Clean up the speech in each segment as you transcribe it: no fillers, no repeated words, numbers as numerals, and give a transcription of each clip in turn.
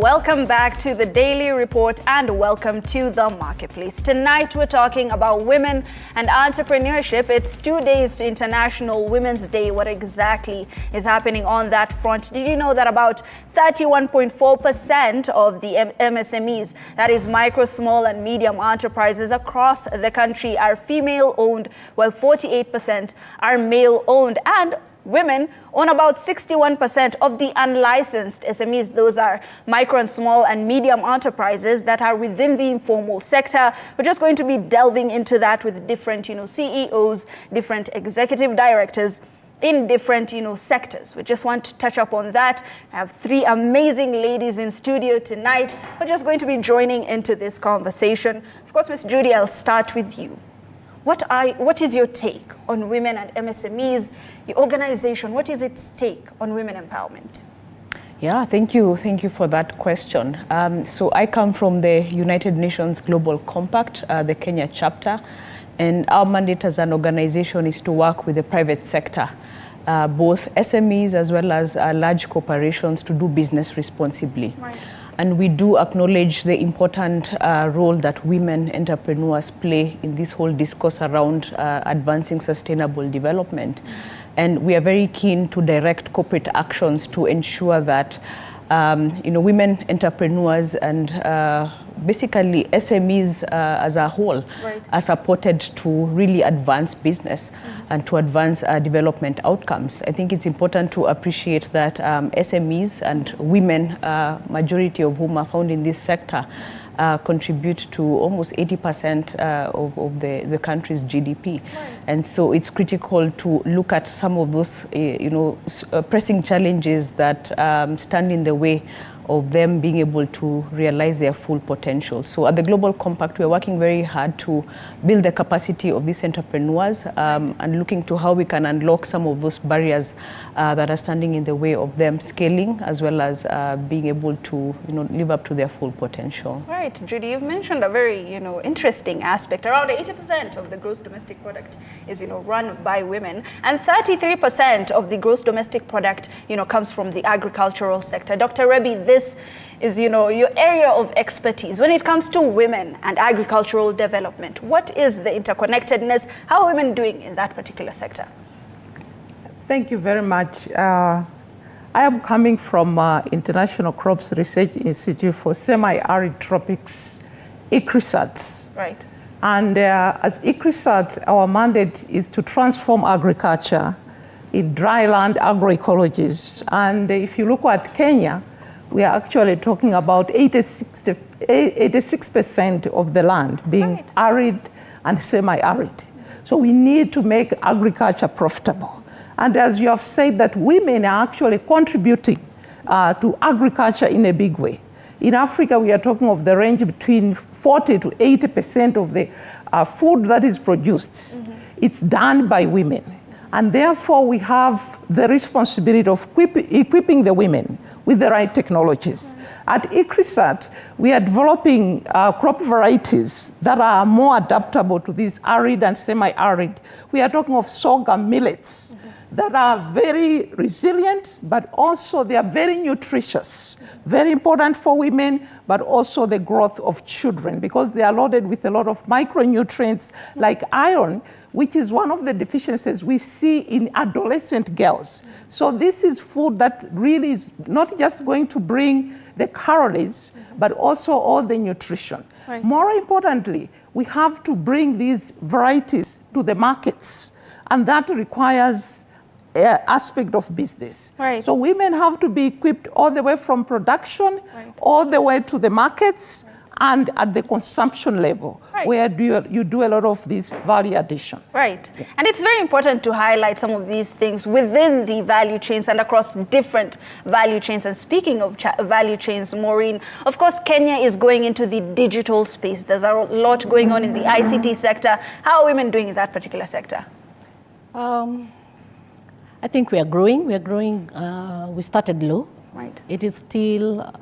Welcome back to the Daily Report and welcome to the Marketplace. Tonight we're talking about women and entrepreneurship. It's 2 days to International Women's Day. What exactly is happening on that front? Did you know that about 31.4% of the MSMEs, that is micro, small and medium enterprises across the country, are female-owned, while 48% are male-owned, and women own about 61% of the unlicensed SMEs. Those are micro and small and medium enterprises that are within the informal sector. We're just going to be delving into that with different, CEOs, different executive directors in different, sectors. We just want to touch up on that. I have three amazing ladies in studio tonight. We're just going to be joining into this conversation. Of course, Ms. Judy, I'll start with you. What is your take on women and MSMEs? Your organization, what is its take on women empowerment? Yeah, thank you for that question. So I come from the United Nations Global Compact, the Kenya chapter, and our mandate as an organization is to work with the private sector, both SMEs as well as large corporations, to do business responsibly. Right. And we do acknowledge the important role that women entrepreneurs play in this whole discourse around advancing sustainable development. And we are very keen to direct corporate actions to ensure that women entrepreneurs and basically SMEs as a whole are supported to really advance business and to advance development outcomes. I think it's important to appreciate that SMEs and women, majority of whom are found in this sector, contribute to almost 80% of the country's GDP. And so it's critical to look at some of those pressing challenges that stand in the way of them being able to realize their full potential. So at the Global Compact, we're working very hard to build the capacity of these entrepreneurs and looking to how we can unlock some of those barriers that are standing in the way of them scaling, as well as being able to live up to their full potential. Right, Judy, you've mentioned a very interesting aspect. Around 80% of the gross domestic product is run by women, and 33% of the gross domestic product comes from the agricultural sector. Dr. Rebi, this is your area of expertise when it comes to women and agricultural development. What is the interconnectedness? How are women doing in that particular sector? Thank you very much. I am coming from International Crops Research Institute for Semi-Arid Tropics, ICRISAT. Right. And as ICRISAT, our mandate is to transform agriculture in dryland agroecologies. And if you look at Kenya, we are actually talking about 86% of the land being arid and semi-arid. So we need to make agriculture profitable. And as you have said, that women are actually contributing to agriculture in a big way. In Africa, we are talking of the range between 40 to 80% of the food that is produced. It's done by women. And therefore, we have the responsibility of equipping the women with the right technologies. At ICRISAT, we are developing crop varieties that are more adaptable to these arid and semi-arid. We are talking of sorghum millets that are very resilient, but also they are very nutritious, very important for women, but also the growth of children, because they are loaded with a lot of micronutrients like iron, which is one of the deficiencies we see in adolescent girls. So this is food that really is not just going to bring the calories, but also all the nutrition. Right. More importantly, we have to bring these varieties to the markets, and that requires aspect of business. Right. So women have to be equipped all the way from production, all the way to the markets, and at the consumption level, where you do a lot of this value addition. Right. Yeah. And it's very important to highlight some of these things within the value chains and across different value chains. And speaking of value chains, Maureen, of course, Kenya is going into the digital space. There's a lot going on in the ICT sector. How are women doing in that particular sector? I think we are growing. We started low. Right. It is still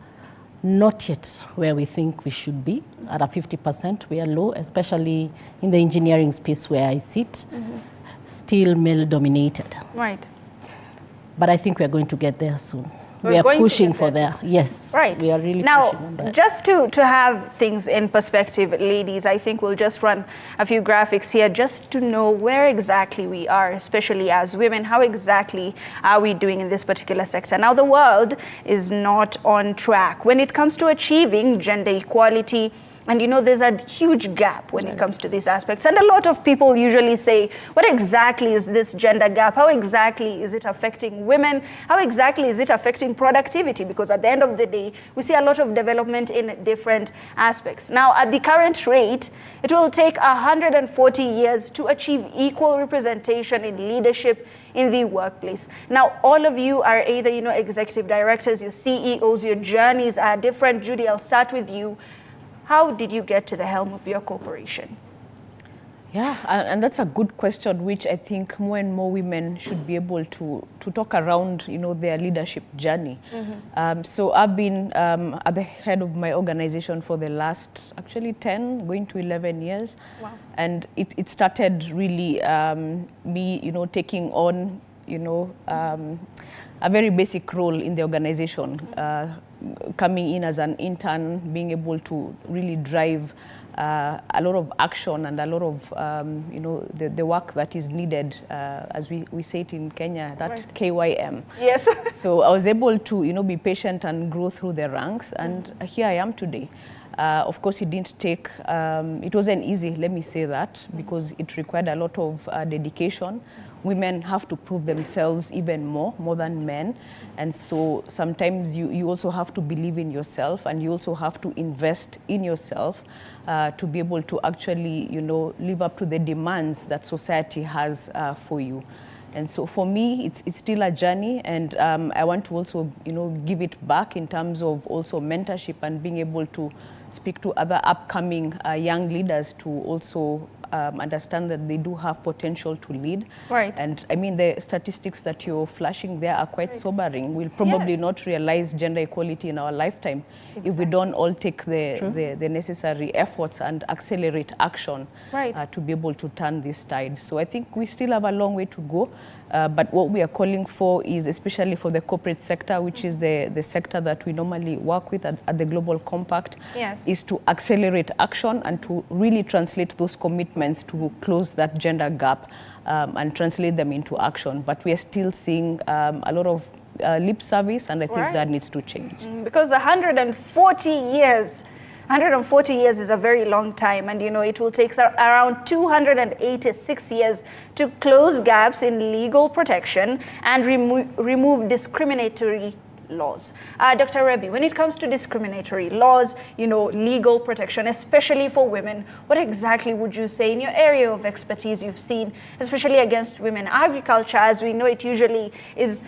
not yet where we think we should be. At a 50%, we are low, especially in the engineering space where I sit. Still male dominated. Right. But I think we are going to get there soon. we are going to pushing get for better. there. Yes, Right. we are really now, pushing on that. just to have things in perspective, ladies, I think we'll just run a few graphics here just to know where exactly we are, especially as women. How exactly are we doing in this particular sector? Now, the world is not on track when it comes to achieving gender equality. And there's a huge gap when it comes to these aspects. And a lot of people usually say, what exactly is this gender gap? How exactly is it affecting women? How exactly is it affecting productivity? Because at the end of the day, we see a lot of development in different aspects. Now, at the current rate, it will take 140 years to achieve equal representation in leadership in the workplace. Now, all of you are either, executive directors, your CEOs, your journeys are different. Judy, I'll start with you. How did you get to the helm of your corporation? Yeah, and that's a good question, which I think more and more women should be able to talk around, their leadership journey. So I've been at the head of my organization for the last, actually 10, going to 11 years. Wow. And it started really me, taking on, a very basic role in the organization, coming in as an intern, being able to really drive a lot of action and a lot of, the work that is needed, as we say it in Kenya, that right. KYM. Yes. So I was able to, be patient and grow through the ranks, and here I am today. Of course, it didn't take, it wasn't easy, let me say that, because it required a lot of dedication. Women have to prove themselves even more than men. And so sometimes you also have to believe in yourself, and you also have to invest in yourself to be able to actually, live up to the demands that society has for you. And so for me, it's still a journey, and I want to also, give it back in terms of also mentorship and being able to speak to other upcoming young leaders to also understand that they do have potential to lead. Right. And I mean, the statistics that you're flashing there are quite sobering. We'll probably not realize gender equality in our lifetime if we don't all take the necessary efforts and accelerate action to be able to turn this tide. So I think we still have a long way to go. But what we are calling for is, especially for the corporate sector, which is the sector that we normally work with at the Global Compact, is to accelerate action and to really translate those commitments to close that gender gap and translate them into action. But we are still seeing a lot of lip service, and I think that needs to change. Because 140 years is a very long time, and it will take around 286 years to close gaps in legal protection and remove discriminatory laws. Dr. Rebi, when it comes to discriminatory laws, legal protection, especially for women, what exactly would you say in your area of expertise you've seen, especially against women? Agriculture, as we know it usually is,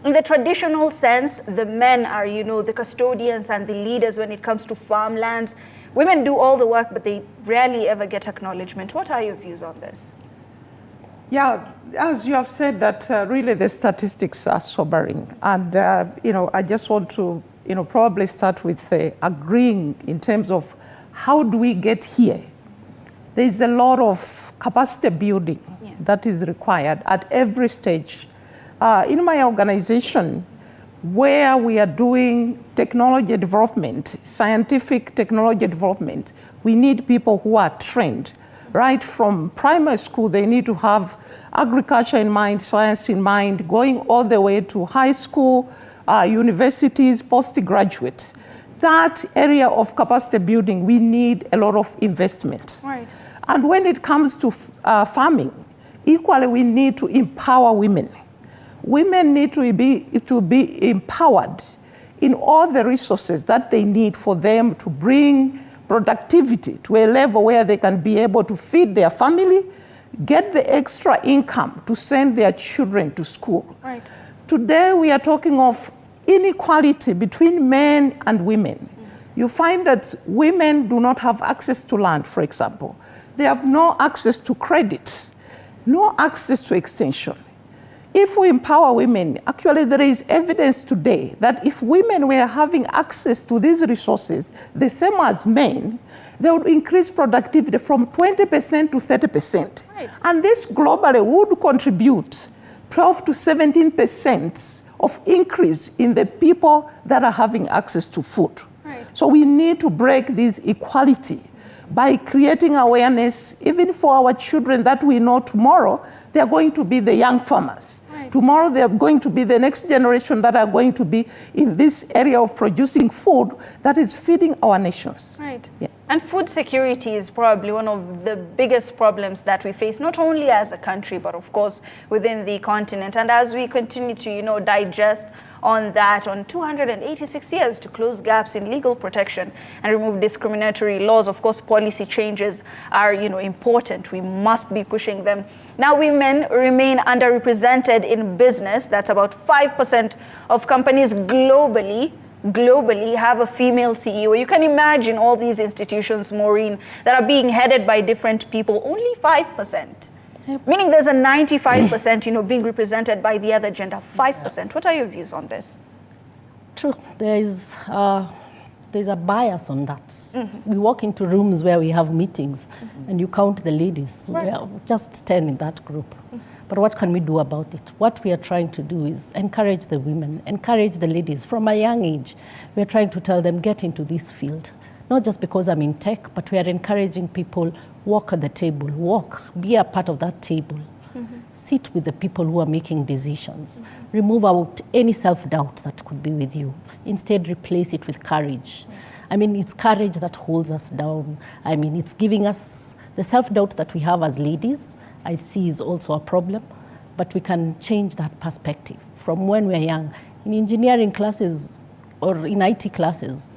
in the traditional sense, the men are, the custodians and the leaders when it comes to farmlands. Women do all the work, but they rarely ever get acknowledgement. What are your views on this? Yeah, as you have said, that really the statistics are sobering. And, I just want to, probably start with agreeing in terms of how do we get here? There is a lot of capacity building that is required at every stage. In my organization, where we are doing technology development, scientific technology development, we need people who are trained. Right from primary school, they need to have agriculture in mind, science in mind, going all the way to high school, universities, postgraduate. That area of capacity building, we need a lot of investment. Right. And when it comes to farming, equally we need to empower women. Women need to be empowered in all the resources that they need for them to bring productivity to a level where they can be able to feed their family, get the extra income to send their children to school. Right. Today we are talking of inequality between men and women. You find that women do not have access to land, for example. They have no access to credit, no access to extension. If we empower women, actually there is evidence today that if women were having access to these resources, the same as men, they would increase productivity from 20% to 30%. Right. And this globally would contribute 12 to 17% of increase in the people that are having access to food. Right. So we need to break this equality by creating awareness, even for our children, that we know tomorrow they're going to be the young farmers. Right. Tomorrow they're going to be the next generation that are going to be in this area of producing food that is feeding our nations. Right. Yeah. And food security is probably one of the biggest problems that we face, not only as a country, but of course within the continent. And as we continue to, digest on that, on 286 years to close gaps in legal protection and remove discriminatory laws, of course, policy changes are, important. We must be pushing them. Now, women remain underrepresented in business. That's about 5% of companies globally have a female CEO. You can imagine all these institutions, Maureen, that are being headed by different people, only 5%. Yep. Meaning there's a 95%, being represented by the other gender, 5%. What are your views on this? True. There's a bias on that. Mm-hmm. We walk into rooms where we have meetings, mm-hmm. and you count the ladies. Right. We are just 10 in that group. Mm-hmm. But what can we do about it? What we are trying to do is encourage the women, encourage the ladies from a young age. We are trying to tell them, get into this field. Not just because I'm in tech, but we are encouraging people, walk at the table, be a part of that table. Mm-hmm. Sit with the people who are making decisions. Mm-hmm. Remove out any self-doubt that could be with you. Instead, replace it with courage. Mm-hmm. It's courage that holds us down. It's giving us the self-doubt that we have as ladies, I see is also a problem, but we can change that perspective from when we're young. In engineering classes or in IT classes,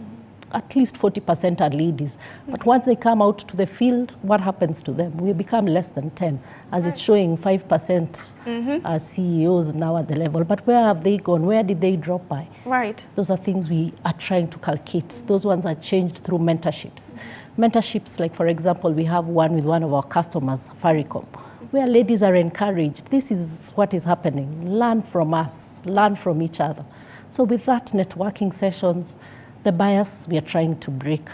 at least 40% are ladies. But once they come out to the field, what happens to them? We become less than 10, as it's showing 5% are CEOs now at the level. But where have they gone? Where did they drop by? Right. Those are things we are trying to calculate. Those ones are changed through mentorships. Mentorships, like for example, we have one with one of our customers, Safaricom, where ladies are encouraged. This is what is happening. Learn from us, learn from each other. So with that networking sessions, the bias we are trying to break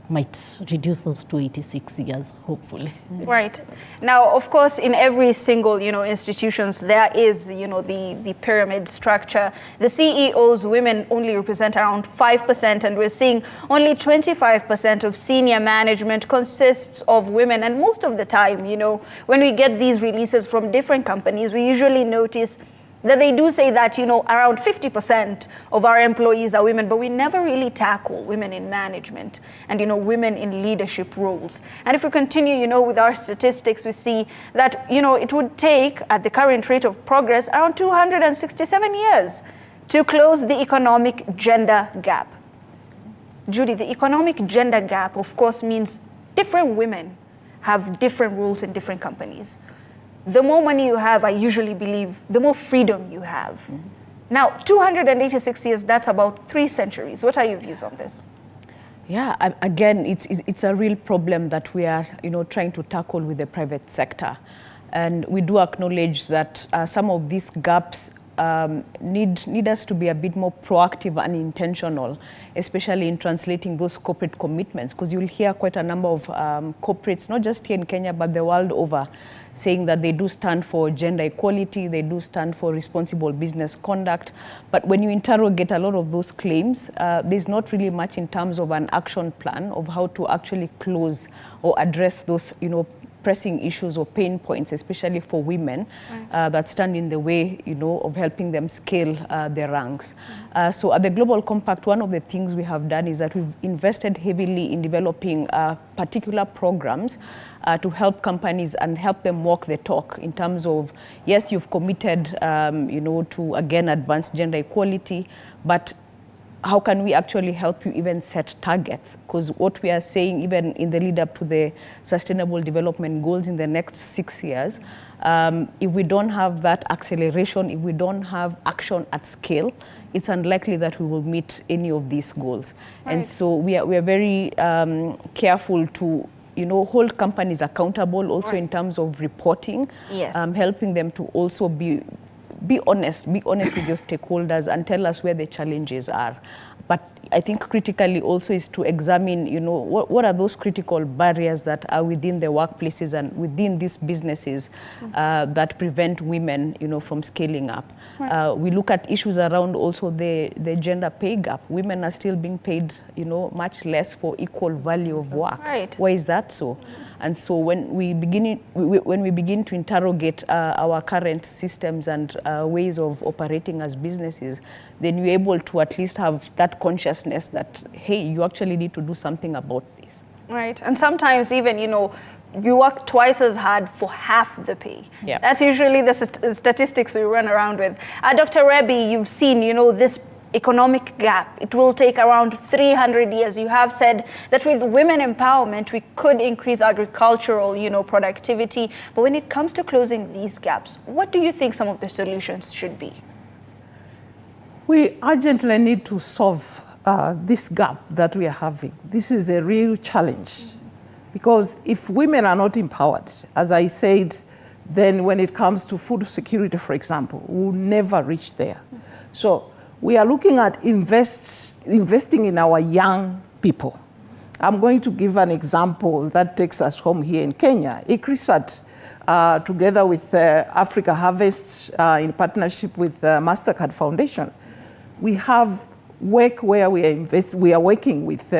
might reduce those 286 years, hopefully. Right. Now, of course, in every single, institutions, there is, the pyramid structure. The CEOs, women only represent around 5%, and we're seeing only 25% of senior management consists of women. And most of the time, when we get these releases from different companies, we usually notice that they do say that, around 50% of our employees are women, but we never really tackle women in management and, women in leadership roles. And if we continue, with our statistics, we see that, it would take, at the current rate of progress, around 267 years to close the economic gender gap. Judy, the economic gender gap, of course, means different women have different roles in different companies. The more money you have, I usually believe, the more freedom you have. Mm-hmm. Now, 286 years, that's about 3 centuries. What are your views on this? Yeah, again, it's a real problem that we are, trying to tackle with the private sector. And we do acknowledge that some of these gaps need us to be a bit more proactive and intentional, especially in translating those corporate commitments, because you'll hear quite a number of corporates, not just here in Kenya, but the world over, saying that they do stand for gender equality, they do stand for responsible business conduct. But when you interrogate a lot of those claims, there's not really much in terms of an action plan of how to actually close or address those, pressing issues or pain points, especially for women, that stand in the way, of helping them scale their ranks. So at the Global Compact, one of the things we have done is that we've invested heavily in developing particular programs to help companies and help them walk the talk in terms of, yes, you've committed, to, again, advance gender equality, but how can we actually help you even set targets? Because what we are saying, even in the lead up to the Sustainable Development Goals in the next 6 years, if we don't have that acceleration, if we don't have action at scale, it's unlikely that we will meet any of these goals. Right. And so we are very careful to hold companies accountable also, right, in terms of reporting, yes, helping them to also be honest with your stakeholders and tell us where the challenges are. But I think critically also is to examine, what are those critical barriers that are within the workplaces and within these businesses that prevent women, from scaling up. Right. We look at issues around also the gender pay gap. Women are still being paid, much less for equal value of work. Right. Why is that so? And so when we begin to interrogate our current systems and ways of operating as businesses, then you're able to at least have that consciousness that, hey, you actually need to do something about this. Right. And sometimes even, you work twice as hard for half the pay. Yeah. That's usually the statistics we run around with. Dr. Rebi, you've seen, this economic gap. It will take around 300 years. You have said that with women empowerment, we could increase agricultural, productivity. But when it comes to closing these gaps, what do you think some of the solutions should be? We urgently need to solve this gap that we are having. This is a real challenge. Because if women are not empowered, as I said, then when it comes to food security, for example, we'll never reach there. So we are looking at investing in our young people. I'm going to give an example that takes us home here in Kenya. ICRISAT, together with Africa Harvests in partnership with MasterCard Foundation, we have work where we are working with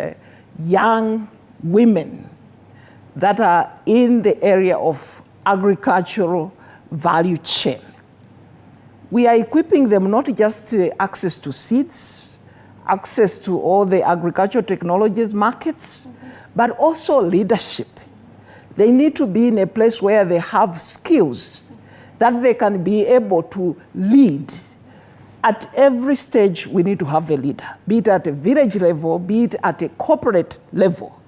young women that are in the area of agricultural value chain. We are equipping them not just access to seeds, access to all the agricultural technologies markets, but also leadership. They need to be in a place where they have skills that they can be able to lead. At every stage, we need to have a leader, be it at a village level, be it at a corporate level.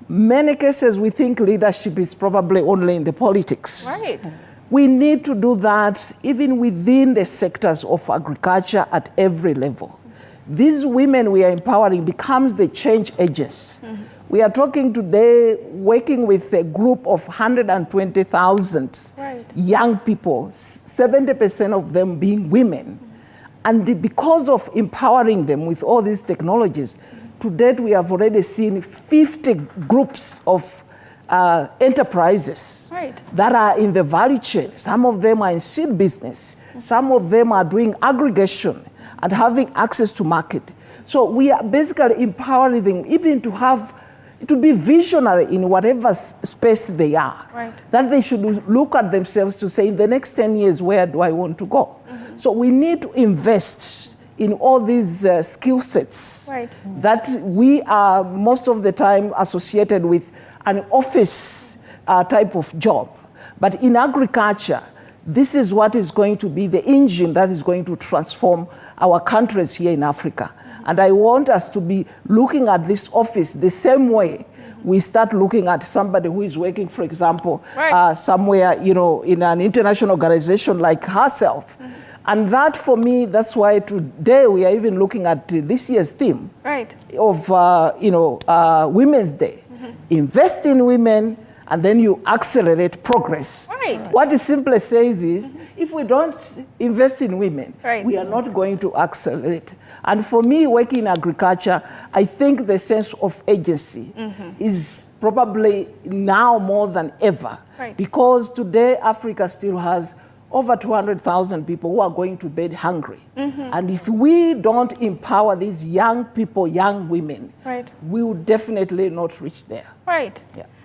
Many cases, we think leadership is probably only in the politics. Right. We need to do that even within the sectors of agriculture at every level. These women we are empowering becomes the change agents. We are talking today, working with a group of 120,000 young people, 70% of them being women. And because of empowering them with all these technologies, to date we have already seen 50 groups of enterprises that are in the value chain. Some of them are in seed business. Some of them are doing aggregation and having access to market. So we are basically empowering them even to be visionary in whatever space they are. That they should look at themselves to say, in the next 10 years, where do I want to go? So we need to invest in all these skill sets that we are most of the time associated with an office type of job. But in agriculture, this is what is going to be the engine that is going to transform our countries here in Africa. And I want us to be looking at this office the same way we start looking at somebody who is working, for example, somewhere, in an international organization like herself. And that, for me, that's why today we are even looking at this year's theme of, Women's Day. Invest in women, and then you accelerate progress. What it simply says is, if we don't invest in women, we are not going to accelerate. And for me, working in agriculture, I think the sense of agency is probably now more than ever. Because today, Africa still has over 200,000 people who are going to bed hungry. And if we don't empower these young people, young women, we will definitely not reach there.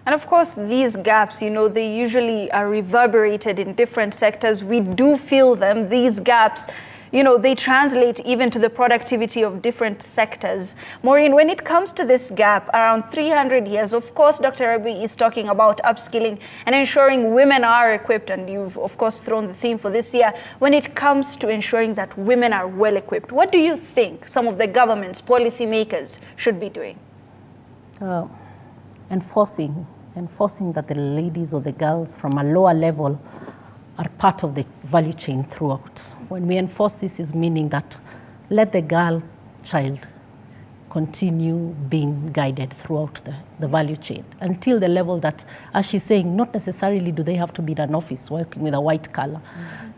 And of course, these gaps, they usually are reverberated in different sectors. We do feel them, these gaps. They translate even to the productivity of different sectors. Maureen, when it comes to this gap, around 300 years, of course, Dr. Rebi is talking about upskilling and ensuring women are equipped, and you've, of course, thrown the theme for this year. When it comes to ensuring that women are well equipped, what do you think some of the government's policymakers should be doing? Enforcing that the ladies or the girls from a lower level are part of the value chain throughout. When we enforce this, is meaning that let the girl child continue being guided throughout the value chain until the level that, as she's saying, not necessarily do they have to be in an office working with a white collar.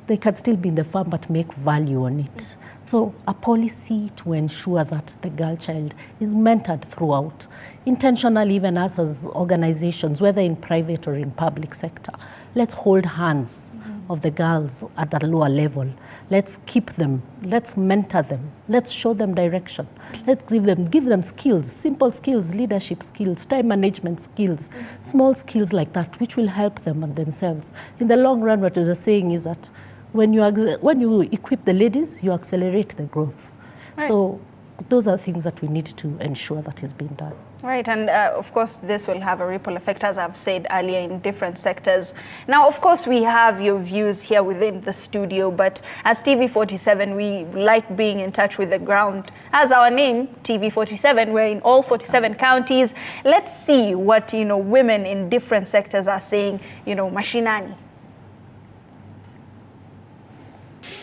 they can still be in the farm but make value on it. So a policy to ensure that the girl child is mentored throughout, intentionally, even us as organizations, whether in private or in public sector. Let's hold hands of the girls at the lower level. Let's keep them, let's mentor them, let's show them direction. Let's give them skills, simple skills, leadership skills, time management skills, small skills like that, which will help them and themselves. In the long run, what we're saying is that when you equip the ladies, you accelerate the growth. Right. So those are things that we need to ensure that is being done. Right, and of course this will have a ripple effect, as I've said earlier, in different sectors. Now, of course, we have your views here within the studio, but as TV47, we like being in touch with the ground. As our name, TV47, we're in all 47 counties. Let's see what, women in different sectors are saying, mashinani.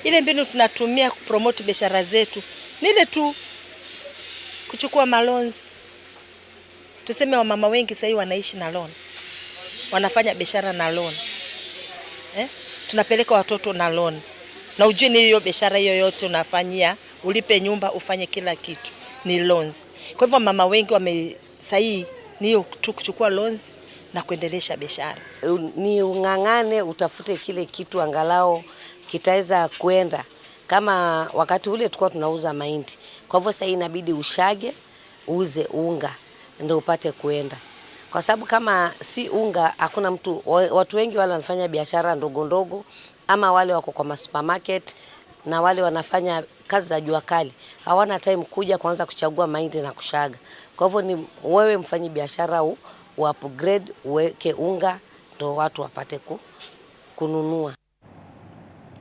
Ile mbinu tunatumia kupromote biashara zetu ni ile tu kuchukua malons. Tuseme wamama wengi sasa wanaishi na loan. Wanafanya biashara na loan. Tunapeleka watoto na loan. Na ujue ni hiyo biashara hiyo yote unafanyia, ulipe nyumba, ufanye kila kitu, ni loans. Kwa hivyo mama wengi sasa ni hiyo tu kuchukua loans na kuendelesha biashara. Ni ungangane utafute kile kitu angalao kitaweza kuenda. Kama wakati ule tulikuwa tunauza mahindi. Kwa hivyo sasa inabidi ushage, uze unga ndio upate kuenda. Kwa sababu kama si unga hakuna mtu, watu wengi wale wanafanya biashara ndogo ndogo ama wale wako kwa supermarket na wale wanafanya kazi za jua kali. Hawana time kuja kuanza kuchagua mahindi na kushaga. Kwa hivyo ni wewe mfanyi biashara upgrade uweke unga ndio watu wapate kununua.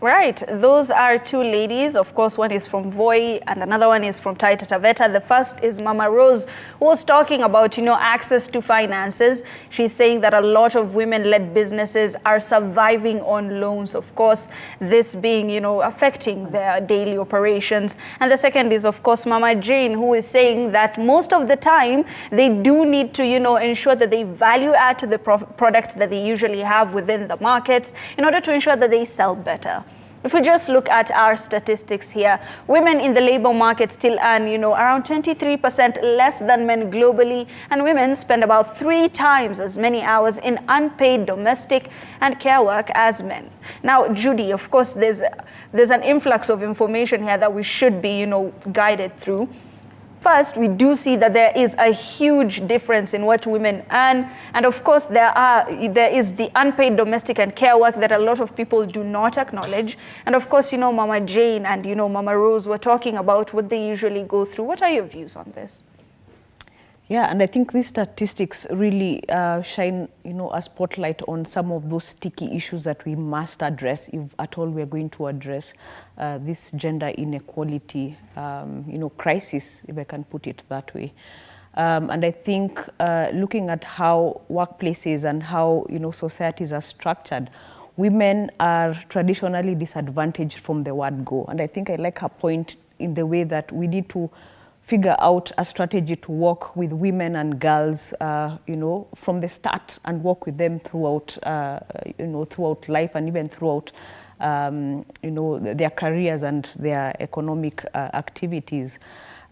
Right, those are two ladies. Of course, one is from Voi and another one is from Taita Taveta. The first is Mama Rose, who was talking about, access to finances. She's saying that a lot of women-led businesses are surviving on loans, of course, this being, affecting their daily operations. And the second is, of course, Mama Jane, who is saying that most of the time they do need to, ensure that they value add to the products that they usually have within the markets in order to ensure that they sell better. If we just look at our statistics here, women in the labor market still earn, around 23% less than men globally, and women spend about 3 times as many hours in unpaid domestic and care work as men. Now, Judy, of course, there's an influx of information here that we should be, guided through. First, we do see that there is a huge difference in what women earn. And of course, there is the unpaid domestic and care work that a lot of people do not acknowledge. And of course, Mama Jane and, Mama Rose were talking about what they usually go through. What are your views on this? Yeah, and I think these statistics really shine, a spotlight on some of those sticky issues that we must address if at all we are going to address this gender inequality, crisis, if I can put it that way. And I think looking at how workplaces and how, societies are structured, women are traditionally disadvantaged from the word go. And I think I like her point in the way that we need to figure out a strategy to work with women and girls, from the start and work with them throughout, throughout life and even throughout, their careers and their economic activities.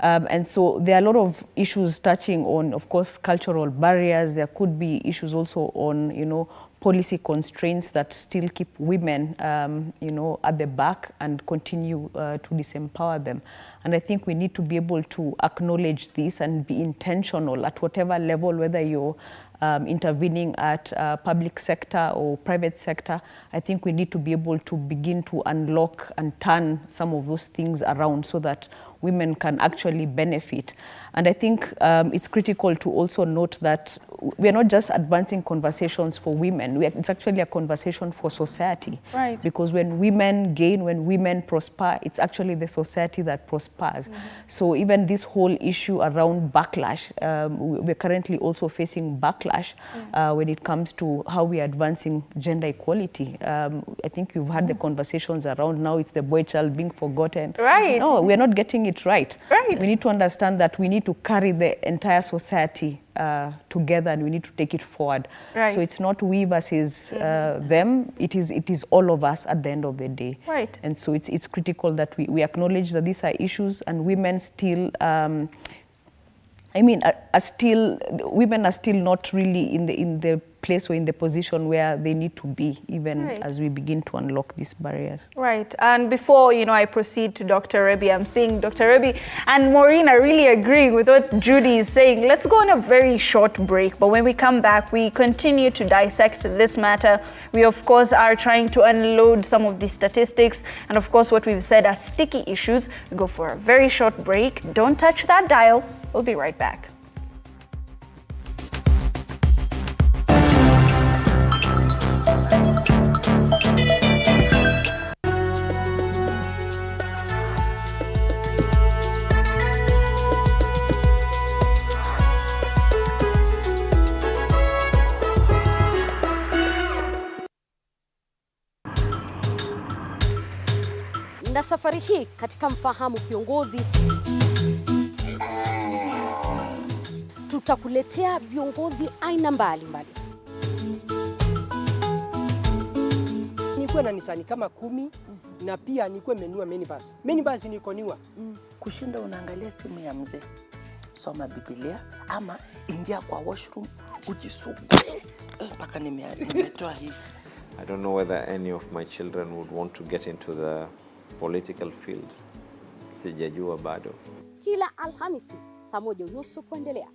And so there are a lot of issues touching on, of course, cultural barriers. There could be issues also on, policy constraints that still keep women, at the back and continue to disempower them. And I think we need to be able to acknowledge this and be intentional at whatever level, whether you're intervening at public sector or private sector. I think we need to be able to begin to unlock and turn some of those things around so that women can actually benefit. And I think it's critical to also note that we are not just advancing conversations for women. It's actually a conversation for society. Right. Because when women gain, when women prosper, it's actually the society that prospers. Mm-hmm. So even this whole issue around backlash, we're currently also facing backlash when it comes to how we are advancing gender equality. I think you've had the conversations around now, it's the boy child being forgotten. Right. No, we're not getting it right. Right. We need to understand that we need to carry the entire society together, and we need to take it forward. Right. So it's not we versus them. It is all of us at the end of the day. Right. And so it's critical that we acknowledge that these are issues, and women still. Women are still not really in the place or in the position where they need to be, even Right. as we begin to unlock these barriers. Right. And before, I proceed to Dr. Rebi, I'm seeing Dr. Rebi and Maureen are really agreeing with what Judy is saying. Let's go on a very short break. But when we come back, we continue to dissect this matter. We, of course, are trying to unload some of the statistics. And, of course, what we've said are sticky issues. We go for a very short break. Don't touch that dial. We'll be right back. Na safari hii katika Mfahamu Kiongozi tutakuletea viongozi aina mbalimbali. Nikuwe na Nisani kama 10 na pia nikuwe menua minibus. Minibus nikoniwa. Kushinda unaangalia simu ya mzee. Soma Biblia ama ingia kwa washroom ujisugue mpaka nimetoa hivi. I don't know whether any of my children would want to get into the political field. Sijajua bado. Kila Alhamisi saa 1:30 kuendelea.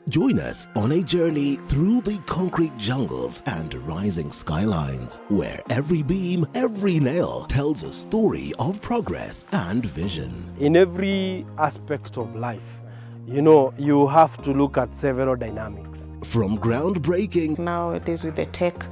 Join us on a journey through the concrete jungles and rising skylines, where every beam, every nail tells a story of progress and vision. In every aspect of life, you have to look at several dynamics. From groundbreaking, Nowadays with the tech,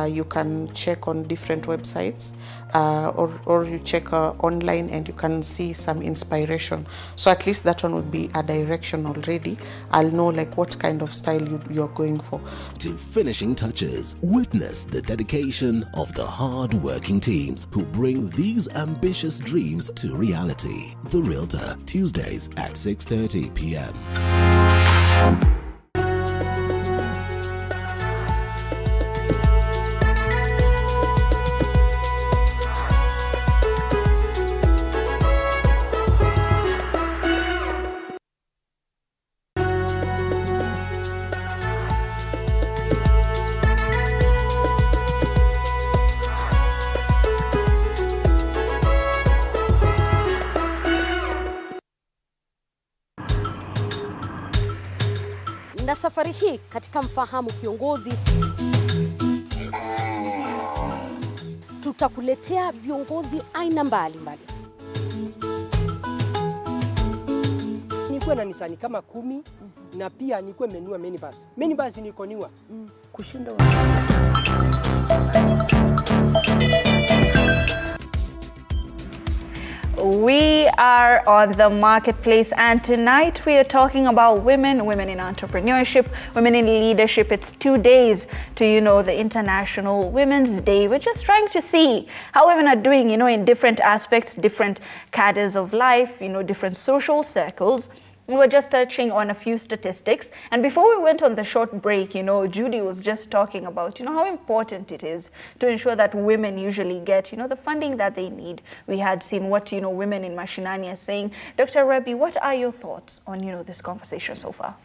you can check on different websites or you check online and you can see some inspiration. So at least that one would be a direction already. I'll know like what kind of style you're going for. to finishing touches, witness the dedication of the hard-working teams who bring these ambitious dreams to reality. The Realtor, Tuesdays at 6:30 p.m. Na safari hii katika Mfahamu Kiongozi tutakuletea viongozi aina mbalimbali. Nikuwe na Nisani kama 10 na pia nikuwe menua minibus. Minibus nikoniwa. Kushinda We are on the marketplace, and tonight we are talking about women in entrepreneurship, women in leadership. It's 2 days to, the International Women's Day. We're just trying to see how women are doing, in different aspects, different cadres of life, different social circles. We were just touching on a few statistics. And before we went on the short break, Judy was just talking about, how important it is to ensure that women usually get, the funding that they need. We had seen what, women in Mashinani are saying. Dr. Rebi, what are your thoughts on, this conversation so far?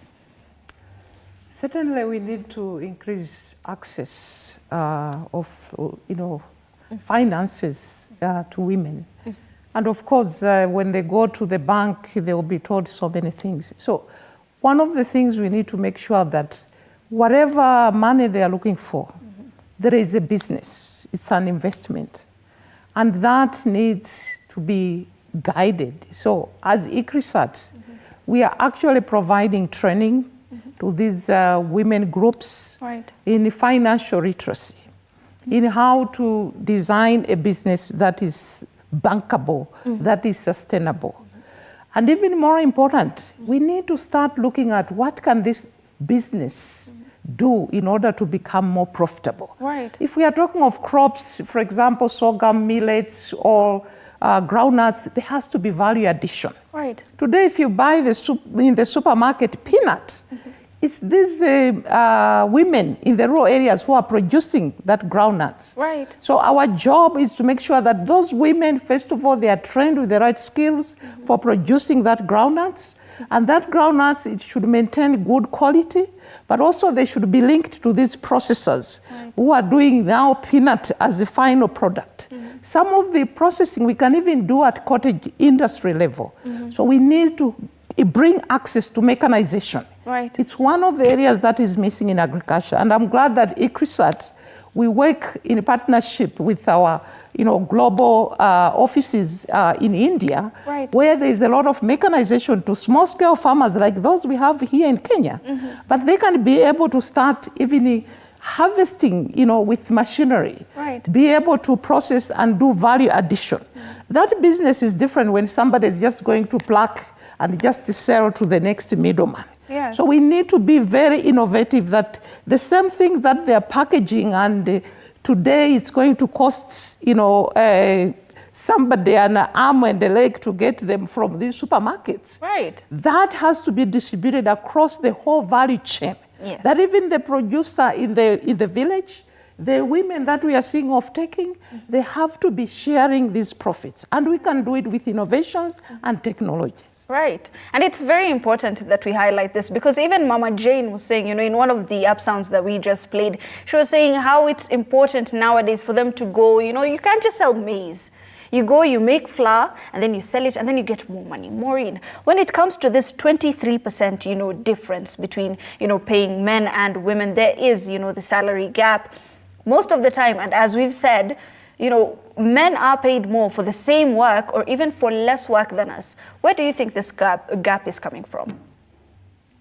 Certainly we need to increase access of, finances to women. And of course, when they go to the bank, they will be told so many things. So one of the things we need to make sure that whatever money they are looking for, there is a business, it's an investment. And that needs to be guided. So as ICRISAT, we are actually providing training to these women groups in financial literacy, in how to design a business that is bankable, that is sustainable. And even more important, we need to start looking at what can this business do in order to become more profitable. Right. If we are talking of crops, for example, sorghum, millets, or groundnuts, there has to be value addition. Right. Today, if you buy in the supermarket peanut, it's these women in the rural areas who are producing that groundnuts. Right. So our job is to make sure that those women, first of all, they are trained with the right skills for producing that groundnuts. And that groundnuts, it should maintain good quality, but also they should be linked to these processors who are doing now peanut as the final product. Some of the processing we can even do at cottage industry level. So we need to bring access to mechanization. Right. It's one of the areas that is missing in agriculture. And I'm glad that ICRISAT, we work in partnership with our global offices in India, where there is a lot of mechanization to small-scale farmers like those we have here in Kenya. But they can be able to start even harvesting, with machinery, be able to process and do value addition. That business is different when somebody is just going to pluck and just sell to the next middleman. Yeah. So we need to be very innovative, that the same things that they're packaging and today it's going to cost, somebody an arm and a leg to get them from these supermarkets. Right. That has to be distributed across the whole value chain. Yeah. That even the producer in the village, the women that we are seeing of taking, they have to be sharing these profits. And we can do it with innovations and technologies. Right. And it's very important that we highlight this, because even Mama Jane was saying, in one of the app sounds that we just played, she was saying how it's important nowadays for them to go, you can't just sell maize. You go, you make flour, and then you sell it, and then you get more money. Maureen, when it comes to this 23%, difference between, paying men and women, there is, the salary gap most of the time. And as we've said, men are paid more for the same work or even for less work than us. Where do you think this gap is coming from?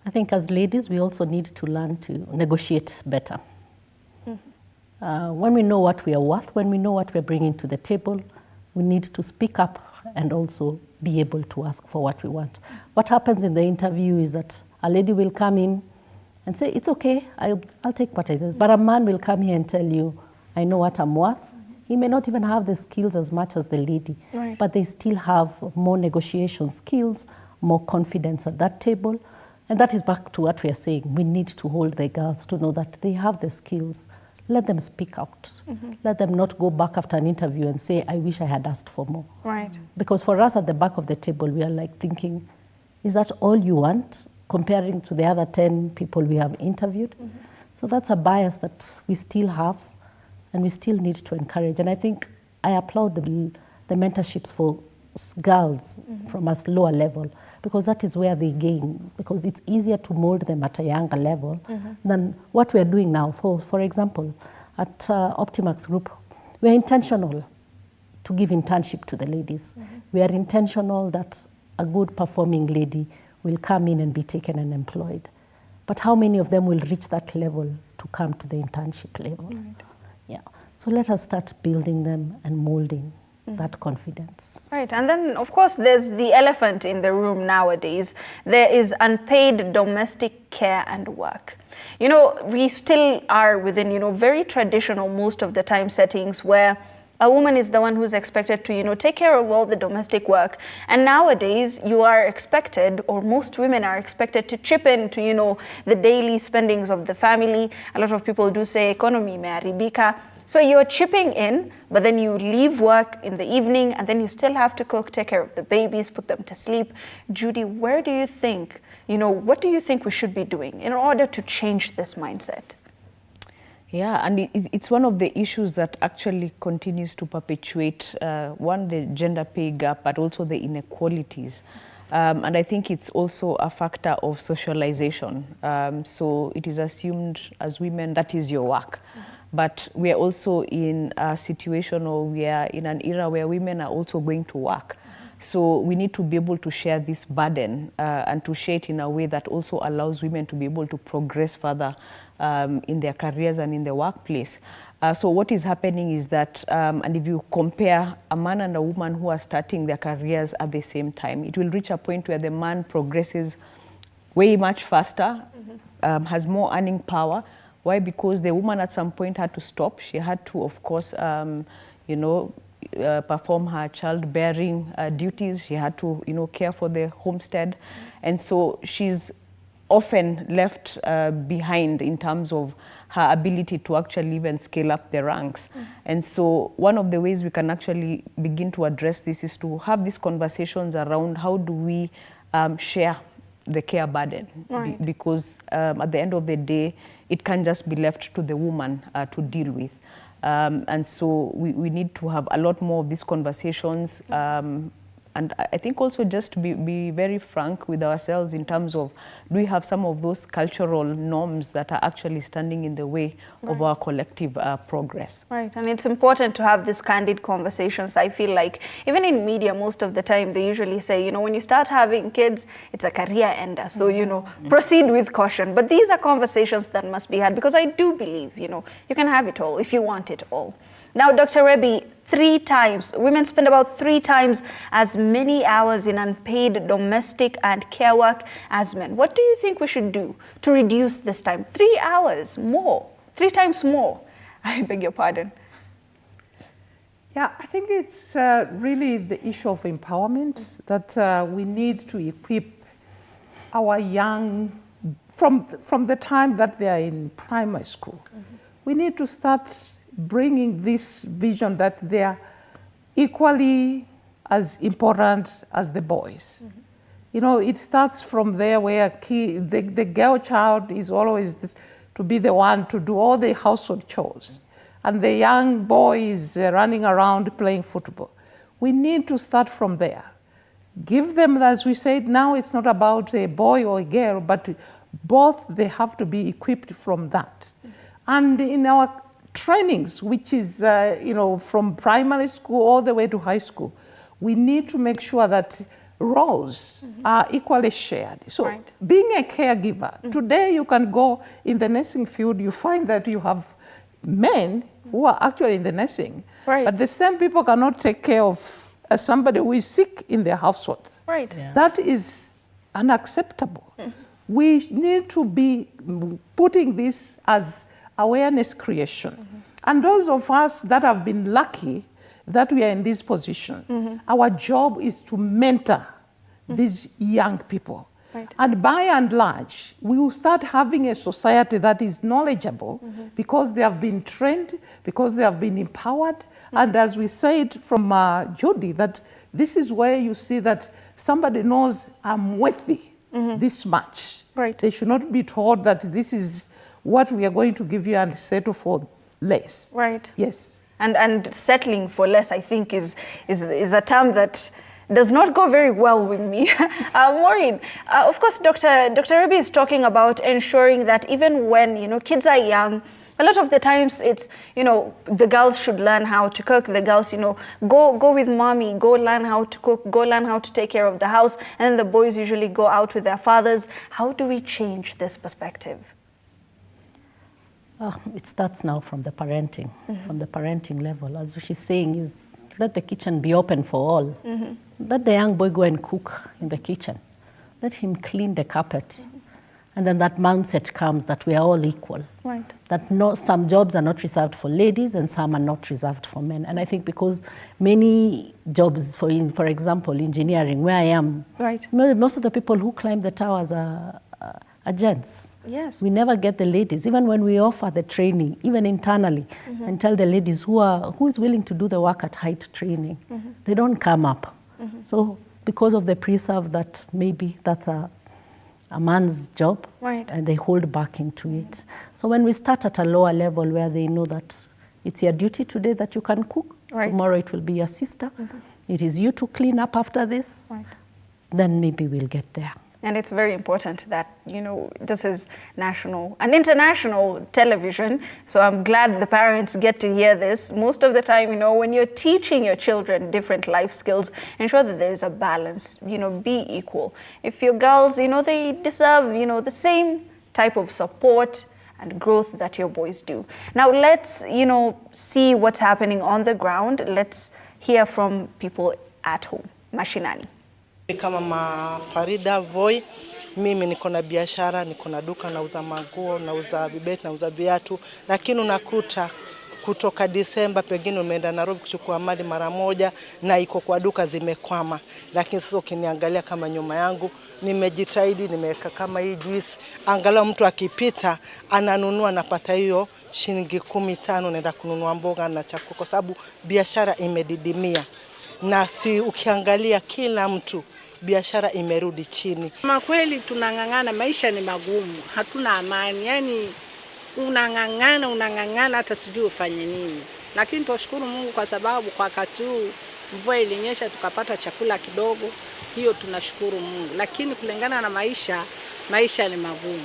I think as ladies, we also need to learn to negotiate better. When we know what we are worth, when we know what we're bringing to the table, we need to speak up and also be able to ask for what we want. What happens in the interview is that a lady will come in and say, it's okay, I'll take what it is. But a man will come here and tell you, I know what I'm worth. He may not even have the skills as much as the lady, but they still have more negotiation skills, more confidence at that table. And that is back to what we are saying. We need to hold the girls to know that they have the skills. Let them speak out. Let them not go back after an interview and say, I wish I had asked for more. Right. Because for us at the back of the table, we are like thinking, is that all you want? Comparing to the other 10 people we have interviewed. So that's a bias that we still have and we still need to encourage. And I think I applaud the mentorships for girls from a lower level, because that is where they gain, because it's easier to mold them at a younger level than what we're doing now. For example, at Optimax Group, we're intentional to give internship to the ladies. We are intentional that a good performing lady will come in and be taken and employed. But how many of them will reach that level to come to the internship level? Yeah. So let us start building them and molding that confidence. Right. And then, of course, there's the elephant in the room nowadays. There is unpaid domestic care and work. We still are within, very traditional, most of the time, settings where a woman is the one who's expected to, take care of all the domestic work. And nowadays, you are expected, or most women are expected to chip in to, the daily spendings of the family. A lot of people do say economy imeharibika. So you're chipping in, but then you leave work in the evening, and then you still have to cook, take care of the babies, put them to sleep. Judy, where do you think, what do you think we should be doing in order to change this mindset? Yeah, and it's one of the issues that actually continues to perpetuate, one, the gender pay gap, but also the inequalities. And I think it's also a factor of socialization. So it is assumed as women that is your work. But we are also in a situation, or we are in an era where women are also going to work. So we need to be able to share this burden and to share it in a way that also allows women to be able to progress further in their careers and in the workplace. So what is happening is that, and if you compare a man and a woman who are starting their careers at the same time, it will reach a point where the man progresses way much faster, has more earning power. Why? Because the woman at some point had to stop. She had to, of course, you know, perform her childbearing duties. She had to, you know, care for the homestead. And so she's often left behind in terms of her ability to actually even scale up the ranks. And so one of the ways we can actually begin to address this is to have these conversations around how do we share the care burden, because at the end of the day, it can't just be left to the woman to deal with. And so we need to have a lot more of these conversations. And I think also just be very frank with ourselves in terms of, do we have some of those cultural norms that are actually standing in the way of our collective progress? Right, and it's important to have these candid conversations. I feel like even in media, most of the time, they usually say, you know, when you start having kids, it's a career ender. So, you know, proceed with caution. But these are conversations that must be had, because I do believe, you know, you can have it all if you want it all. Now, Dr. Rebi, women spend about 3 times as many hours in unpaid domestic and care work as men. What do you think we should do to reduce this time? 3 hours more, 3 times more. I beg your pardon. Yeah, I think it's really the issue of empowerment that we need to equip our young, from the time that they are in primary school. We need to start bringing this vision that they are equally as important as the boys. You know, it starts from there where the girl child is always to be the one to do all the household chores, and the young boy is running around playing football. We need to start from there. Give them, as we said, now it's not about a boy or a girl, but both they have to be equipped from that. And in our trainings, which is, you know, from primary school all the way to high school, we need to make sure that roles are equally shared. So being a caregiver, today you can go in the nursing field, you find that you have men who are actually in the nursing, but the same people cannot take care of somebody who is sick in their household. That is unacceptable. We need to be putting this as awareness creation. And those of us that have been lucky that we are in this position, our job is to mentor these young people. And by and large, we will start having a society that is knowledgeable because they have been trained, because they have been empowered. And as we said from Judy, that this is where you see that somebody knows I'm worthy this much. They should not be told that this is what we are going to give you and settle for less. Yes. And settling for less, I think, is a term that does not go very well with me. Maureen, of course, Dr. Rebi is talking about ensuring that even when, you know, kids are young, a lot of the times it's, you know, the girls should learn how to cook. The girls, you know, go with mommy, go learn how to cook, go learn how to take care of the house. And then the boys usually go out with their fathers. How do we change this perspective? It starts now from the parenting, from the parenting level. As she's saying, is let the kitchen be open for all. Let the young boy go and cook in the kitchen. Let him clean the carpet. And then that mindset comes that we are all equal. That some jobs are not reserved for ladies and some are not reserved for men. And I think because many jobs, for example, engineering, where I am, most of the people who climb the towers are gents. We never get the ladies, even when we offer the training, even internally, and tell the ladies who is willing to do the work at height training, they don't come up. So because of the preserve that maybe that's a man's job, and they hold back into it. So when we start at a lower level where they know that it's your duty today that you can cook, tomorrow it will be your sister, it is you to clean up after this, then maybe we'll get there. And it's very important that, you know, this is national and international television. So I'm glad the parents get to hear this. Most of the time, you know, when you're teaching your children different life skills, ensure that there's a balance, you know, be equal. If your girls, you know, they deserve, you know, the same type of support and growth that your boys do. Now let's, you know, see what's happening on the ground. Let's hear from people at home. Mashinani. Kama Farida Voi, mimi niko na biashara, niko na duka, nauza manguo, nauza vibeti, nauza viatu, lakini unakuta kutoka Disemba pengine umeenda Nairobi kuchukua mali mara moja na iko kwa duka zimekwama. Lakini sasa ukiniangalia kama nyuma yangu, nimejitahidi, nimeweka kama hii juice, angalau mtu akipita ananunua, napata hiyo shilingi 15, naenda kununua mboga na chakula, kwa sababu biashara imedidimia. Na si ukiangalia kila mtu biashara imerudi chini. Kama kweli tunang'ang'ana, maisha ni magumu, hatuna amani. Yani unang'ang'ana hata sijui ufanye nini. Lakini tunashukuru Mungu kwa sababu kwa wakati huu mvua ilinyesha tukapata chakula kidogo. Hiyo tunashukuru Mungu. Lakini kulingana na maisha ni magumu.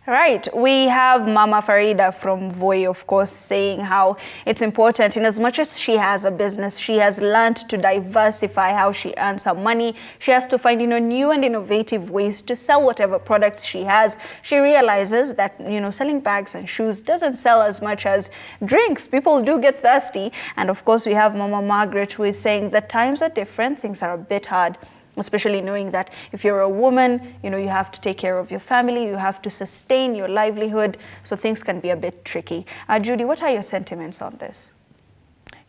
Right, we have Mama Farida from Voi, of course, saying how it's important, in as much as she has a business, she has learned to diversify how she earns her money. She has to find, you know, new and innovative ways to sell whatever products she has. She realizes that, you know, selling bags and shoes doesn't sell as much as drinks. People do get thirsty. And of course, we have Mama Margaret, who is saying that times are different, things are a bit hard. Especially knowing that if you're a woman, you know, you have to take care of your family, you have to sustain your livelihood, so things can be a bit tricky. Judy, what are your sentiments on this?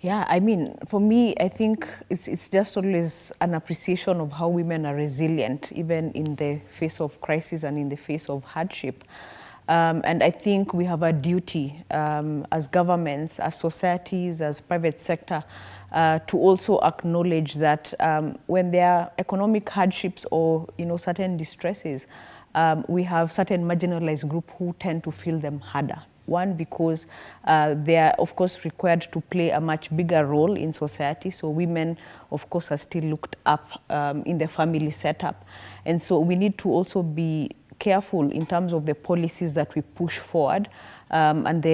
Yeah, I mean, for me, I think it's just always an appreciation of how women are resilient, even in the face of crisis and in the face of hardship. And I think we have a duty as governments, as societies, as private sector, to also acknowledge that when there are economic hardships or, you know, certain distresses, we have certain marginalized groups who tend to feel them harder. One, because they are, of course, required to play a much bigger role in society. So women, of course, are still looked up in the family setup. And so we need to also be careful in terms of the policies that we push forward and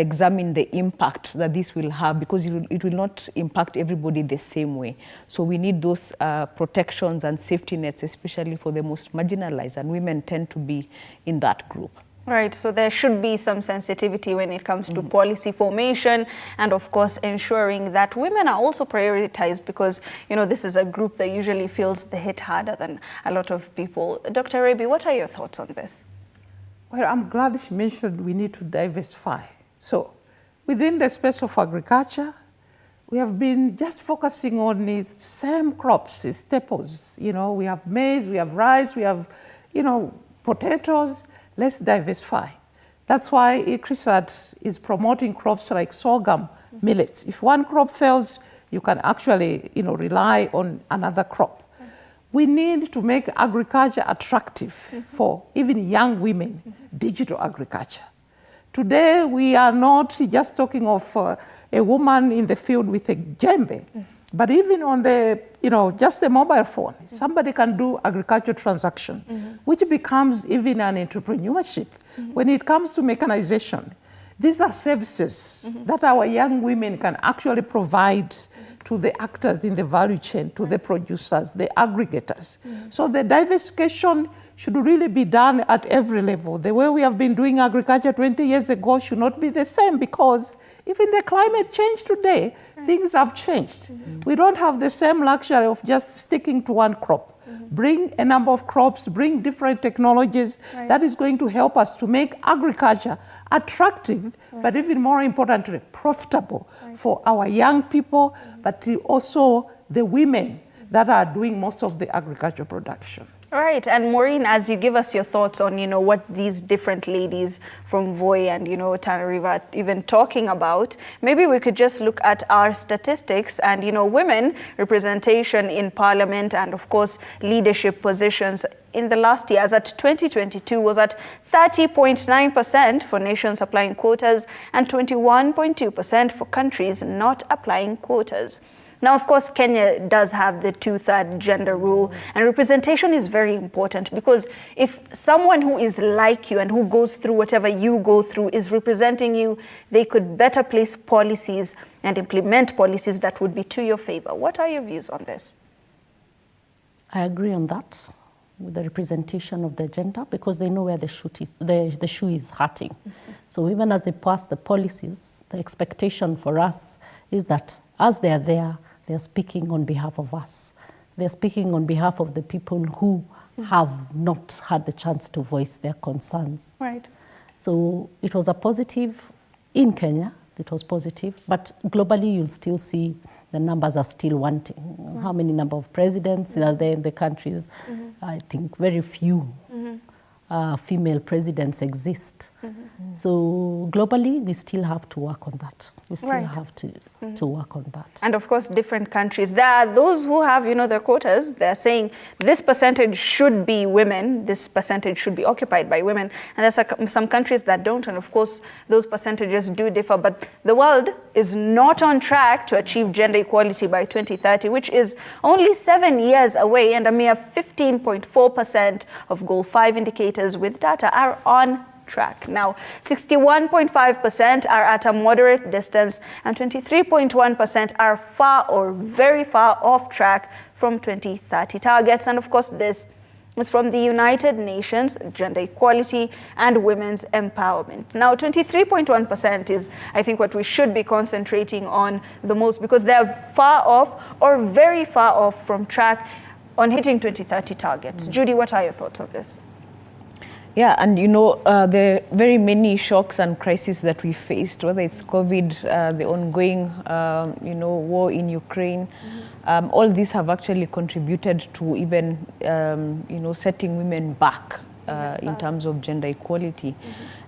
examine the impact that this will have, because it will not impact everybody the same way. So we need those protections and safety nets, especially for the most marginalized, and women tend to be in that group. Right, so there should be some sensitivity when it comes to policy formation, and of course ensuring that women are also prioritized, because, you know, this is a group that usually feels the hit harder than a lot of people. Dr. Rabi, what are your thoughts on this? Well, I'm glad she mentioned we need to diversify. So within the space of agriculture, we have been just focusing on the same crops, staples. You know, we have maize, we have rice, we have, you know, potatoes. Let's diversify. That's why ICRISAT is promoting crops like sorghum, millets. If one crop fails, you can actually, you know, rely on another crop. We need to make agriculture attractive for even young women, digital agriculture. Today, we are not just talking of a woman in the field with a djembe, but even on the, you know, just a mobile phone, somebody can do agriculture transaction, which becomes even an entrepreneurship. When it comes to mechanization, these are services that our young women can actually provide to the actors in the value chain, to the producers, the aggregators. So the diversification should really be done at every level. The way we have been doing agriculture 20 years ago should not be the same, because even the climate change today, things have changed. We don't have the same luxury of just sticking to one crop. Bring a number of crops, bring different technologies. That is going to help us to make agriculture attractive, but even more importantly, profitable for our young people, but also the women that are doing most of the agricultural production. Right, and Maureen, as you give us your thoughts on, you know, what these different ladies from Voi and, you know, Tana River are even talking about, maybe we could just look at our statistics and, you know, women representation in parliament and, of course, leadership positions in the last year, as at 2022, was at 30.9% for nations applying quotas and 21.2% for countries not applying quotas. Now, of course, Kenya does have the 2/3 gender rule, and representation is very important, because if someone who is like you and who goes through whatever you go through is representing you, they could better place policies and implement policies that would be to your favor. What are your views on this? I agree on that, with the representation of the gender, because they know where the shoe is hurting. So even as they pass the policies, the expectation for us is that as they are there, they are speaking on behalf of us. They are speaking on behalf of the people who have not had the chance to voice their concerns. Right. So it was a positive in Kenya, it was positive, but globally you'll still see the numbers are still wanting. How many number of presidents are there in the countries? I think very few female presidents exist. So globally, we still have to work on that. We still have to work on that. And of course, different countries. There are those who have, their quotas. They're saying this percentage should be women, this percentage should be occupied by women. And there's some countries that don't. And of course, those percentages do differ. But the world is not on track to achieve gender equality by 2030, which is only 7 years away. And a mere 15.4% of Goal 5 indicators with data are on track. Now, 61.5% are at a moderate distance, and 23.1% are far or very far off track from 2030 targets. And of course, this is from the United Nations Gender Equality and Women's Empowerment. Now, 23.1% is, I think, what we should be concentrating on the most, because they're far off or very far off from track on hitting 2030 targets. Judy, what are your thoughts on this? Yeah, and the very many shocks and crises that we faced, whether it's COVID, the ongoing, war in Ukraine, all these have actually contributed to even, setting women back in terms of gender equality.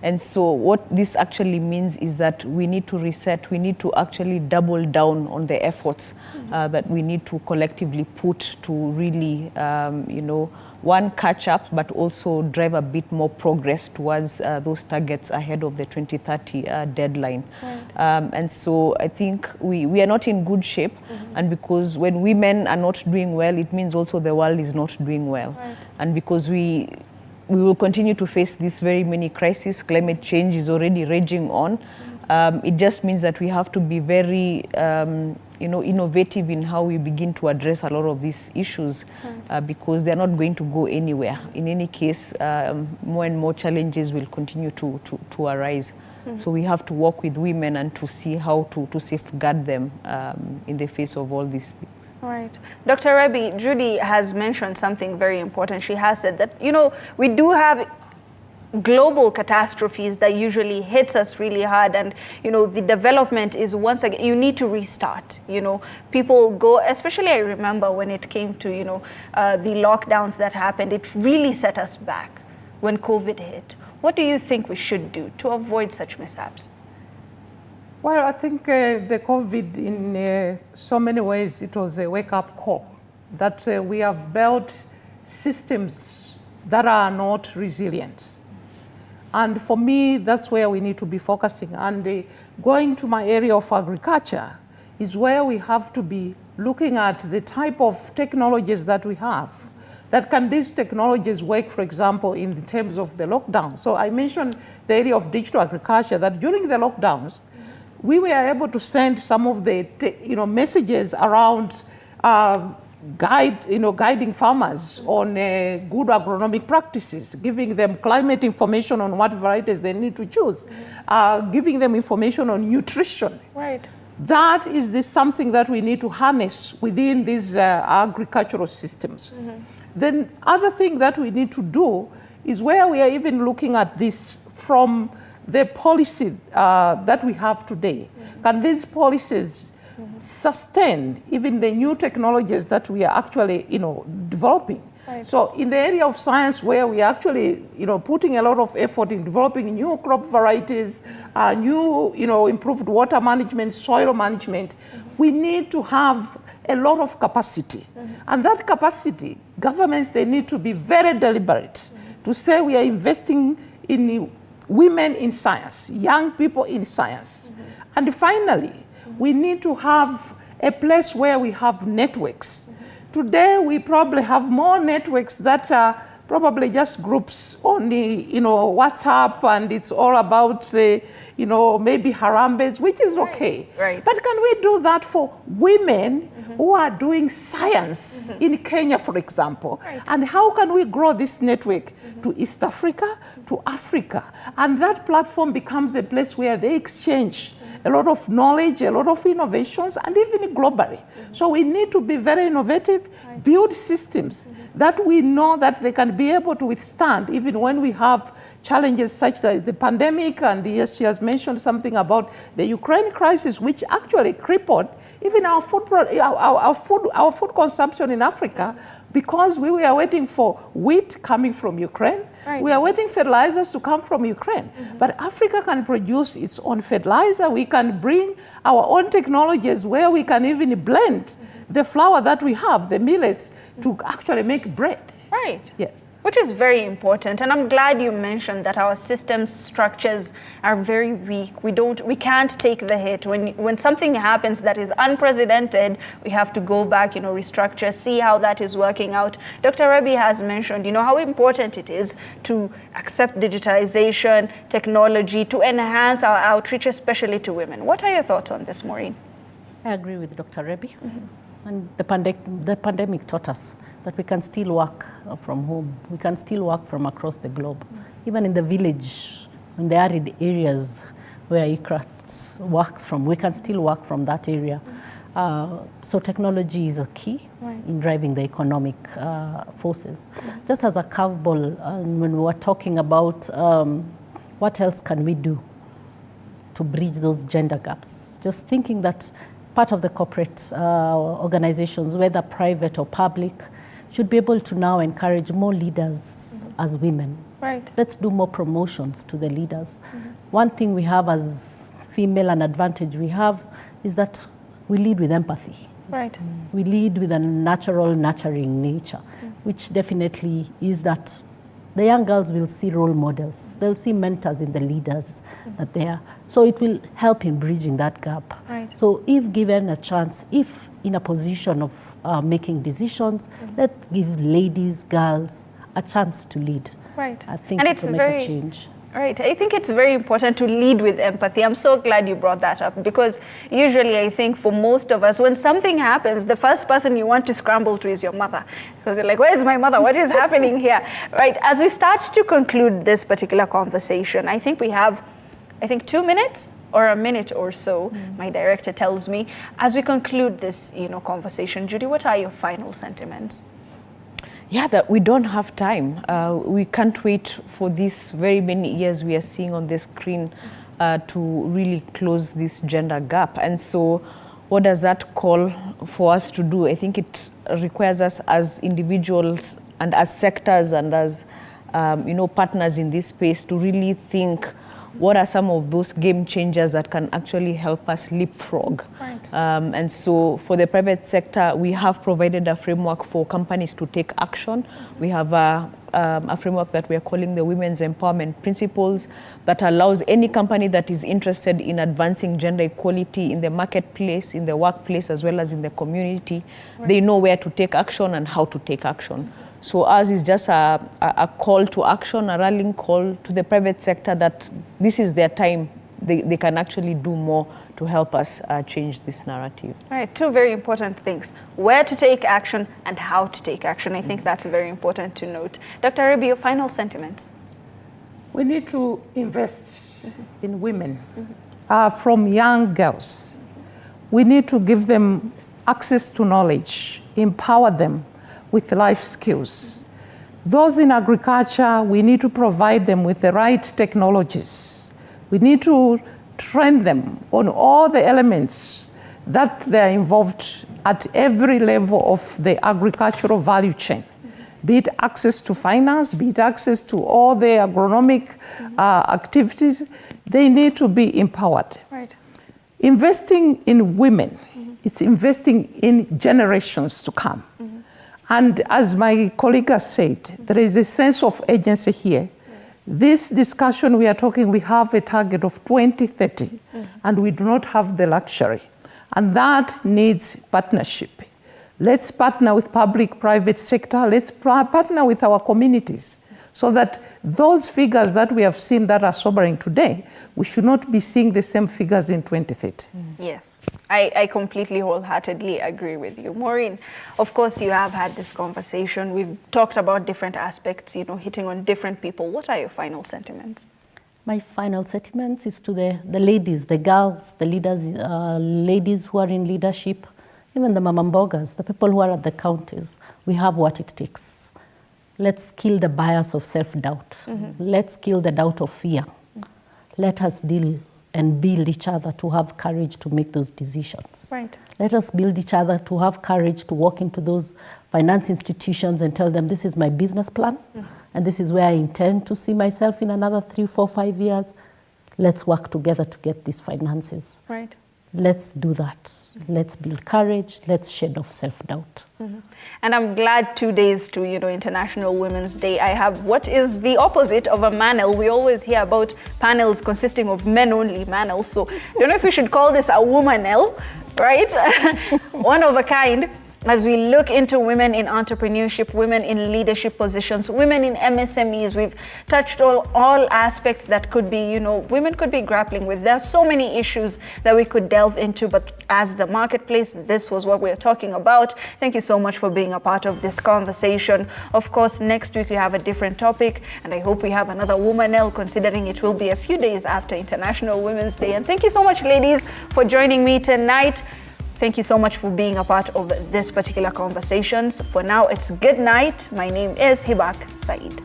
And so what this actually means is that we need to reset, we need to actually double down on the efforts that we need to collectively put to really, one, catch up, but also drive a bit more progress towards those targets ahead of the 2030 deadline. Right. And so I think we are not in good shape, and because when women are not doing well, it means also the world is not doing well. Right. And because we will continue to face these very many crises, climate change is already raging on. It just means that we have to be very innovative in how we begin to address a lot of these issues, because they're not going to go anywhere. In any case, more and more challenges will continue to arise. So we have to work with women and to see how to safeguard them in the face of all these things. Right. Dr. Rebi, Judy has mentioned something very important. She has said that, we do have global catastrophes that usually hits us really hard, and the development is, once again, you need to restart. People go, especially I remember when it came to the lockdowns that happened, it really set us back when COVID hit. What do you think we should do to avoid such mishaps? Well, I think the COVID, in so many ways, it was a wake-up call that we have built systems that are not resilient. And for me, that's where we need to be focusing. And going to my area of agriculture is where we have to be looking at the type of technologies that we have. That can these technologies work, for example, in terms of the lockdown? So I mentioned the area of digital agriculture, that during the lockdowns, we were able to send some of the messages around guiding farmers on good agronomic practices, giving them climate information on what varieties they need to choose, giving them information on nutrition. Right. That is something that we need to harness within these agricultural systems. Then other thing that we need to do is where we are even looking at this from the policy that we have today. Can these policies sustain even the new technologies that we are actually, developing? Right. So in the area of science, where we are actually, putting a lot of effort in developing new crop varieties, new, improved water management, soil management, we need to have a lot of capacity. And that capacity, governments, they need to be very deliberate to say we are investing in women in science, young people in science. And finally, we need to have a place where we have networks. Today, we probably have more networks that are probably just groups on the, WhatsApp, and it's all about the, maybe Harambes, which is okay. Right. But can we do that for women who are doing science in Kenya, for example? Right. And how can we grow this network to East Africa, to Africa? And that platform becomes a place where they exchange a lot of knowledge, a lot of innovations, and even globally. So we need to be very innovative, build systems that we know that they can be able to withstand even when we have challenges such as the pandemic, and yes, she has mentioned something about the Ukraine crisis, which actually crippled even our food consumption in Africa, because we were waiting for wheat coming from Ukraine. Right. We are waiting fertilizers to come from Ukraine. But Africa can produce its own fertilizer. We can bring our own technologies where we can even blend the flour that we have, the millets, to actually make bread. Right. Yes. Which is very important, and I'm glad you mentioned that our systems structures are very weak. We can't take the hit. When something happens that is unprecedented, we have to go back, restructure, see how that is working out. Dr. Rabi has mentioned, how important it is to accept digitization, technology, to enhance our outreach, especially to women. What are your thoughts on this, Maureen? I agree with Dr. Rabi. And the pandemic taught us that we can still work from home. We can still work from across the globe. Even in the village, in the arid areas where ICRAT works from, we can still work from that area. So technology is a key in driving the economic forces. Just as a curveball, when we were talking about what else can we do to bridge those gender gaps, just thinking that part of the corporate organizations, whether private or public, should be able to now encourage more leaders as women. Right. Let's do more promotions to the leaders. One thing we have as female, an advantage we have, is that we lead with empathy. Right. We lead with a natural, nurturing nature, which definitely is that the young girls will see role models. They'll see mentors in the leaders that they are. So it will help in bridging that gap. Right. So if given a chance, if in a position of making decisions, let's give ladies, girls, a chance to lead. Right. I think it will make a change. Right. I think it's very important to lead with empathy. I'm so glad you brought that up, because usually I think for most of us, when something happens, the first person you want to scramble to is your mother, because you're like, where's my mother? What is happening here? Right. As we start to conclude this particular conversation, I think we have, 2 minutes or a minute or so, my director tells me. As we conclude this, conversation, Judy, what are your final sentiments? Yeah, that we don't have time. We can't wait for these very many years we are seeing on the screen to really close this gender gap. And so what does that call for us to do? I think it requires us as individuals and as sectors and as partners in this space to really think, what are some of those game changers that can actually help us leapfrog? Right. And so for the private sector, we have provided a framework for companies to take action. We have a framework that we are calling the Women's Empowerment Principles that allows any company that is interested in advancing gender equality in the marketplace, in the workplace, as well as in the community, they know where to take action and how to take action. So ours is just a call to action, a rallying call to the private sector that this is their time. They can actually do more to help us change this narrative. All right, two very important things: where to take action and how to take action. I think that's very important to note. Dr. Rabi, your final sentiments? We need to invest in women from young girls. We need to give them access to knowledge, empower them with life skills. Those in agriculture, we need to provide them with the right technologies. We need to train them on all the elements that they're involved at every level of the agricultural value chain. Be it access to finance, be it access to all the agronomic activities, they need to be empowered. Right. Investing in women, it's investing in generations to come. And as my colleague has said, there is a sense of agency here. This discussion we are talking, we have a target of 2030, and we do not have the luxury. And that needs partnership. Let's partner with public-private sector. Let's partner with our communities so that those figures that we have seen that are sobering today, we should not be seeing the same figures in 2030. Yes, I completely wholeheartedly agree with you. Maureen, of course you have had this conversation. We've talked about different aspects, you know, hitting on different people. What are your final sentiments? My final sentiments is to the ladies, the girls, the leaders, ladies who are in leadership, even the mamambogas, the people who are at the counties. We have what it takes. Let's kill the bias of self-doubt. Let's kill the doubt of fear. Let us deal and build each other to have courage to make those decisions. Right. Let us build each other to have courage to walk into those finance institutions and tell them, this is my business plan, and this is where I intend to see myself in another 3, 4, 5 years. Let's work together to get these finances. Right. Let's do that. Let's build courage. Let's shed off self-doubt. And I'm glad 2 days to, you know, International Women's Day, I have what is the opposite of a manel. We always hear about panels consisting of men only, manels. So I don't know if we should call this a womanel, right? One of a kind. As we look into women in entrepreneurship, women in leadership positions, women in MSMEs, we've touched all aspects that could be, you know, women could be grappling with. There are so many issues that we could delve into, but as the marketplace, this was what we're talking about. Thank you so much for being a part of this conversation. Of course, next week we have a different topic, and I hope we have another womanel, considering it will be a few days after International Women's Day. And thank you so much, ladies, for joining me tonight. Thank you so much for being a part of this particular conversations. For now, it's good night. My name is Hibak Said.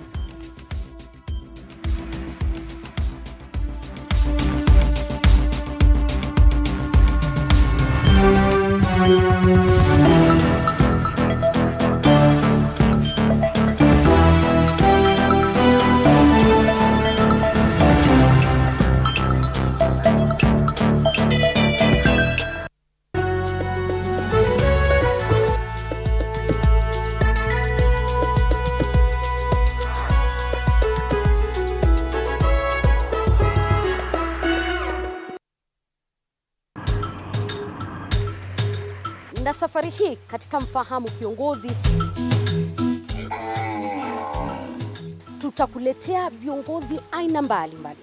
Na safari hii katika Mfahamu Kiongozi tutakuletea viongozi aina mbalimbali.